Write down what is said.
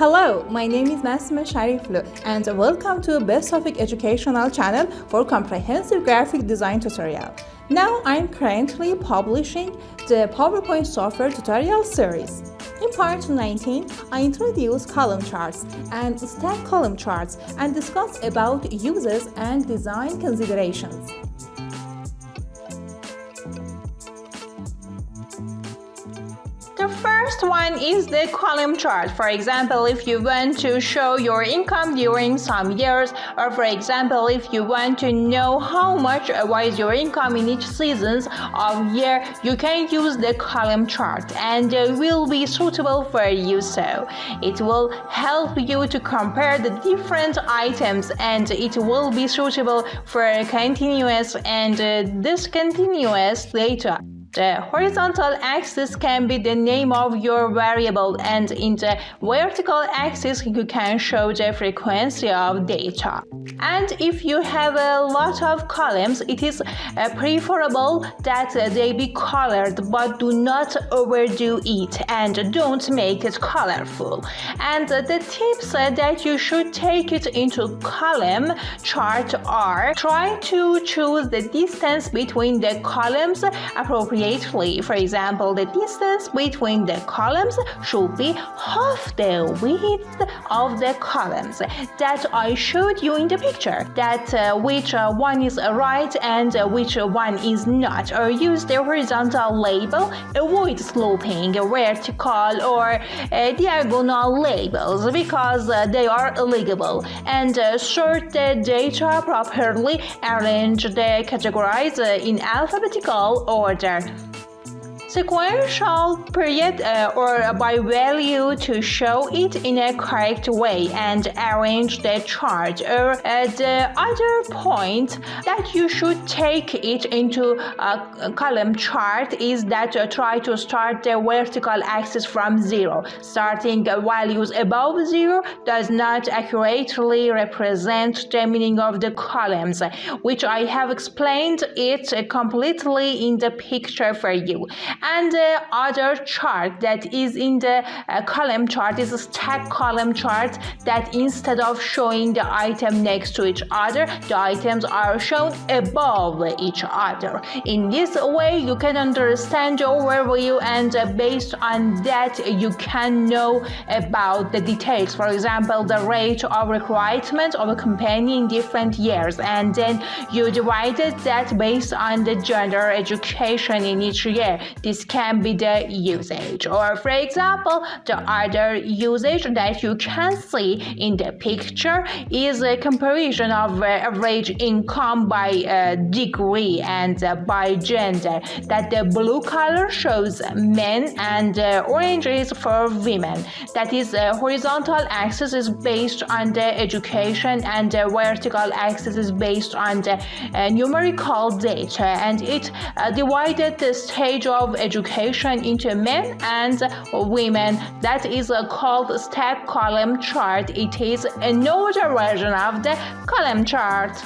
Hello, my name is Nasima Shariflu and welcome to Best Topic Educational Channel for Comprehensive Graphic Design Tutorial. Now I'm currently publishing the PowerPoint software tutorial series. In part 19, I introduce column charts and stack column charts and discuss about uses and design considerations. The first one is the column chart. For example, if you want to show your income during some years, or for example, if you want to know how much was your income in each seasons of year, you can use the column chart and it will be suitable for you. So it will help you to compare the different items and it will be suitable for continuous and discontinuous data. The horizontal axis can be the name of your variable, and in the vertical axis you can show the frequency of data. And if you have a lot of columns, it is preferable that they be colored, but do not overdo it and don't make it colorful. And the tips that you should take it into column chart are: try to choose the distance between the columns appropriately. For example, the distance between the columns should be half the width of the columns that I showed you in the picture, that which one is right and which one is not. Or use the horizontal label, avoid sloping, vertical or diagonal labels because they are illegible, and sort the data properly, arrange the categories in alphabetical order. Sequential period or by value to show it in a correct way, and arrange the chart. Or the other point that you should take it into a column chart is that try to start the vertical axis from 0. Starting values above 0 does not accurately represent the meaning of the columns, which I have explained it completely in the picture for you. And the other chart that is in the column chart is a stack column chart, that instead of showing the item next to each other, the items are shown above each other. In this way, you can understand the overview, and based on that, you can know about the details. For example, the rate of recruitment of a company in different years, and then you divided that based on the gender education in each year. This can be the usage. Or for example, the other usage that you can see in the picture is a comparison of average income by degree and by gender, that the blue color shows men and orange is for women. That is, horizontal axis is based on the education and the vertical axis is based on the numerical data, and it divided the stage of education into men and women. That is called stack column chart. It is another version of the column chart.